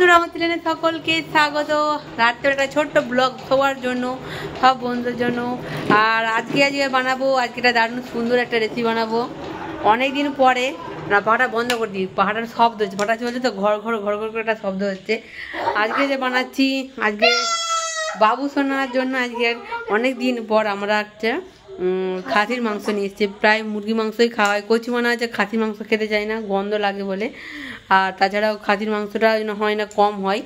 বন্ধুরা, আমার চ্যানেলে সকলকে স্বাগত। রাত্রে একটা ছোট্ট ব্লগ সবার জন্য, সব বন্ধুদের জন্য। আর আজকে বানাবো, আজকে একটা দারুণ সুন্দর একটা রেসিপি বানাবো। অনেকদিন পরে না, পাহাড়টা বন্ধ করে দিই, পাহাড়ের শব্দ হচ্ছে, পাহাড় চলছে তো ঘর ঘর ঘর ঘর করে একটা শব্দ হচ্ছে। আজকে যে বানাচ্ছি, আজকে বাবু সোনার জন্য আজকে অনেক দিন পর আমরা একটা খাসির মাংস নিয়ে এসেছি। প্রায় মুরগি মাংসই খাওয়া হয়, কচি মনে আছে, খাসির মাংস খেতে চাই না, গন্ধ লাগে বলে। আর তাছাড়াও খাসির মাংসটা হয় না, কম হয়,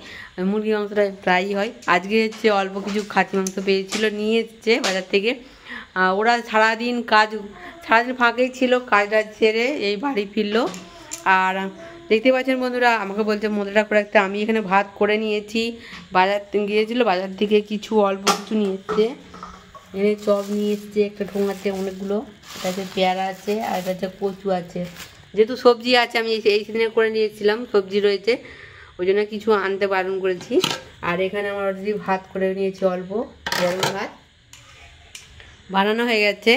মুরগি মাংসটা প্রায়ই হয়। আজকে হচ্ছে অল্প কিছু খাসির মাংস পেয়েছিল, নিয়ে এসছে বাজার থেকে। ওরা সারাদিন ফাঁকেই ছিল, কাজটা ছেড়ে এই বাড়ি ফিরলো। আর দেখতে পাচ্ছেন বন্ধুরা, আমাকে বলছে মশলাটা করে রাখতে। আমি এখানে ভাত করে নিয়েছি, বাজার গিয়েছিল, বাজার থেকে কিছু অল্প কিছু নিয়ে এসছে। এখানে চপ নিয়ে এসছে একটা ঠোঙাতে অনেকগুলো, তাতে পেয়ারা আছে, আর একটা কচু আছে। যেহেতু সবজি আছে, আমি এই সিজনে করে নিয়েছিলাম, সবজি রয়েছে, ওই জন্য কিছু আনতে বারণ করেছি। আর এখানে আমার অলরেডি ভাত করে নিয়েছি, অল্প গরম ভাত বানানো হয়ে গেছে।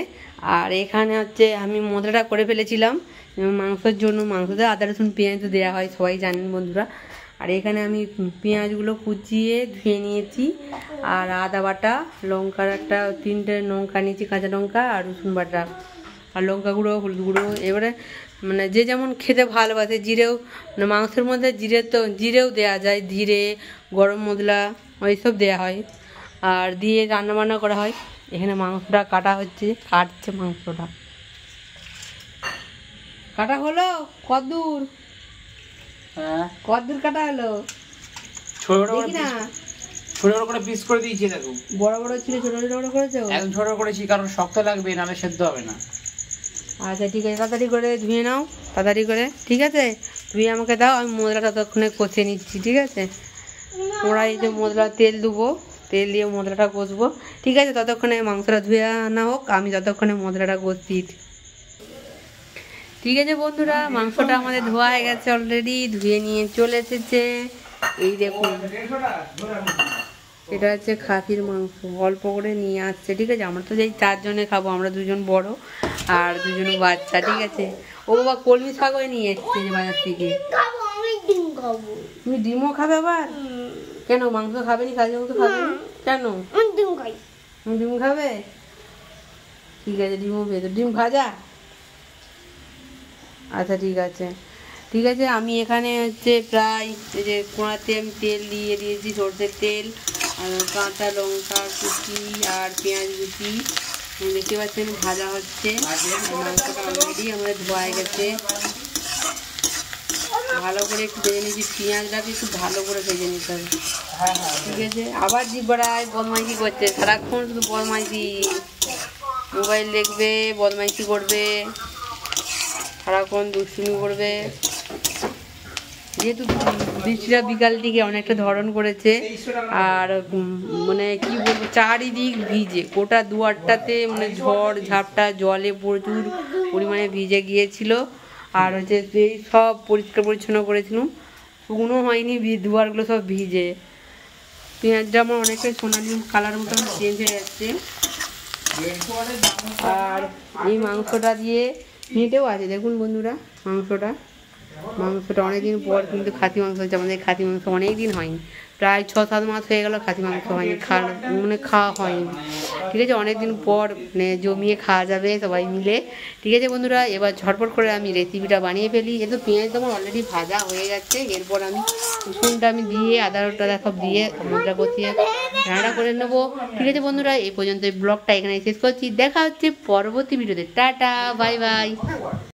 আর এখানে হচ্ছে আমি মশলাটা করে ফেলেছিলাম মাংসের জন্য। মাংসতে আদা রসুন পেঁয়াজ তো দেওয়া হয়, সবাই জানেন বন্ধুরা। আর এখানে আমি পেঁয়াজগুলো কুচিয়ে ধুয়ে নিয়েছি, আর আদা বাটা, লঙ্কার একটা 3টে লঙ্কা নিয়েছি, কাঁচা লঙ্কা, আর রসুন বাটা, আর লঙ্কা গুঁড়ো, হলুদ গুঁড়ো। এবারে মানে যে যেমন খেতে ভালোবাসে, জিরেও মানে মাংসের মধ্যে জিরেও দেওয়া যায়, জিরে, গরম মশলা ওইসব দেওয়া হয়, আর দিয়ে রান্নাবান্না করা হয়। এখানে মাংসটা কাটছে মাংসটা কাটা হলো। কদ্দূর কদ্দূর কাটা হলো ছোট করে পিস করে দিয়েছি। দেখো বড় বড় ছিল, ছোট ছোট করেছো? একদম ছোট করেছি, কারণ শক্ত লাগবে, নাহলে সেদ্ধ হবে না। আচ্ছা ঠিক আছে, তাড়াতাড়ি করে ধুয়ে নাও, তাড়াতাড়ি করে। ঠিক আছে, ধুয়ে আমাকে দাও, আমি মশলাটা ততক্ষণে কষে নিচ্ছি। ঠিক আছে, কড়াইতে মশলা তেল দেবো, তেল দিয়ে মশলাটা কষবো। ঠিক আছে, ততক্ষণে মাংসটা ধুয়ে আনা হোক, আমি ততক্ষণে মশলাটা কষছি। ঠিক আছে বন্ধুরা, মাংসটা আমাদের ধোয়া হয়ে গেছে, অলরেডি ধুয়ে নিয়ে চলে এসেছে। এই দেখুন, এটা হচ্ছে খাসির মাংস, অল্প করে নিয়ে আসছে। ঠিক আছে, আমরা তো যেই 4 জনে খাবো, আমরা 2জন বড় আর 2জন বাচ্চা। ঠিক আছে, ও বাবা কলমি শাকও নিয়ে এসছে বাজার থেকে। তুমি ডিমও খাবে আবার? কেন, মাংস খাবে নি? খাসির মাংস খাবে না কেন? ডিম খাবে? ঠিক আছে, ডিমও ভেজো, ডিম ভাজা। আচ্ছা ঠিক আছে, ঠিক আছে। আমি এখানে হচ্ছে প্রায় এই যে কোড়াতে আমি তেল দিয়ে দিয়েছি, সরষের তেল, আর কাঁচা লঙ্কা কুচি আর পেঁয়াজ কুচি, দেখতে পাচ্ছেন ভাজা হচ্ছে। মাংসটা অলরেডি আমাদের ধোয়া হয়ে গেছে, ভালো করে একটু ভেজে নিয়েছি। পেঁয়াজটাকে একটু ভালো করে ভেজে নিতে হবে। ঠিক আছে, আবার জিব্বারায় বদমাইশি করছে, সারাক্ষণ শুধু বদমাইশি, মোবাইল দেখবে, বদমাইশি করবে, সারাক্ষণ দুষ্টুমি করবে। যেহেতু বৃষ্টিটা বিকাল দিকে অনেকটা ধরন করেছে, আর মানে কি বলবো, চারিদিক ভিজে, গোটা দুয়ারটাতে মানে ঝড় ঝাপটা জলে প্রচুর পরিমাণে ভিজে গিয়েছিল। আর হচ্ছে এই সব পরিষ্কার পরিচ্ছন্ন করেছিলাম, শুকনো হয়নি, দুয়ারগুলো সব ভিজে। পেঁয়াজটা আমার অনেকটাই সোনালি কালার মতন চেঞ্জ হয়ে যাচ্ছে। আর এই মাংসটা দিয়ে মেটেও আছে, দেখুন বন্ধুরা, মাংসটা অনেকদিন পর কিন্তু খাসি মাংস হচ্ছে। আমাদের খাসি মাংস অনেকদিন হয়নি, প্রায় 6-7 মাস হয়ে গেল খাসি মাংস হয়নি, খাওয়া হয়নি। ঠিক আছে, অনেকদিন পর মানে জমিয়ে খাওয়া যাবে সবাই মিলে। ঠিক আছে বন্ধুরা, এবার ঝটপট করে আমি রেসিপিটা বানিয়ে ফেলি। যেহেতু পেঁয়াজ তো আমার অলরেডি ভাজা হয়ে গেছে, এরপর আমি রসুনটা আমি দিয়ে আদা টাদা সব দিয়ে মশলা কষিয়ে রান্না করে নেবো। ঠিক আছে বন্ধুরা, এই পর্যন্ত এই ব্লগটা এখানে শেষ করছি। দেখা হচ্ছে পরবর্তী ভিডিওতে। Tata, bye bye.